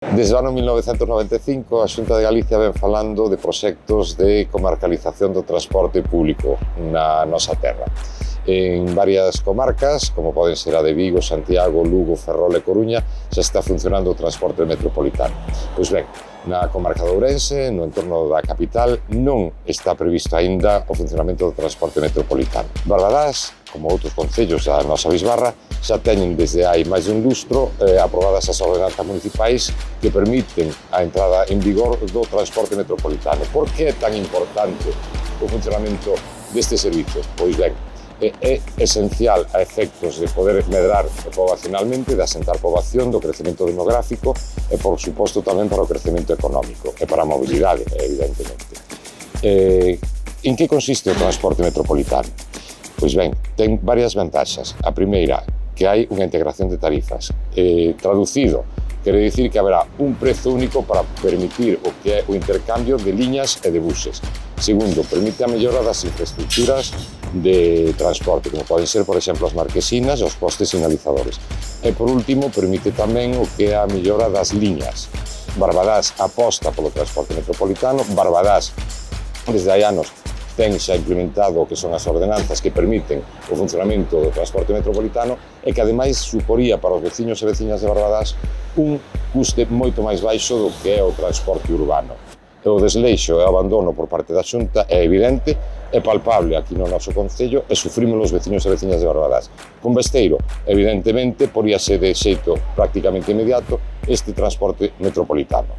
Desde o ano 1995 a Xunta de Galicia ven falando de proxectos de comarcalización do transporte público na nosa terra. En varias comarcas, como poden ser a de Vigo, Santiago, Lugo, Ferrol e Coruña, xa está funcionando o transporte metropolitano. Pois ben, na comarca de Ourense, no entorno da capital, non está previsto aínda o funcionamento do transporte metropolitano. Barbadás, como outros concellos da nosa bisbarra, xa teñen desde hai máis de un lustro aprobadas as ordenanzas municipais que permiten a entrada en vigor do transporte metropolitano. Por que é tan importante o funcionamento deste servicio? Pois ben, é esencial a efectos de poder medrar poboacionalmente, de asentar poboación, do crecemento demográfico e, por suposto, tamén para o crecemento económico e para a mobilidade, evidentemente. En que consiste o transporte metropolitano? Pois ben, ten varias vantaxas. A primeira, que hai unha integración de tarifas. Traducido, quere dicir que haberá un prezo único para permitir o que é o intercambio de liñas e de buses. Segundo, permite a mellora das infraestructuras de transporte, como poden ser, por exemplo, as marquesinas e os postes sinalizadores. E, por último, permite tamén o que é a mellora das liñas. Barbadás aposta polo transporte metropolitano. Barbadás, desde hai anos, ten xa implementado o que son as ordenanzas que permiten o funcionamento do transporte metropolitano e que, ademais, suporía para os veciños e veciñas de Barbadás un custe moito máis baixo do que é o transporte urbano. O desleixo e o abandono por parte da Xunta é evidente, é palpable aquí no noso concello e sufrimos os veciños e veciñas de Barbadás. Con Besteiro, evidentemente, poríase de xeito prácticamente inmediato este transporte metropolitano.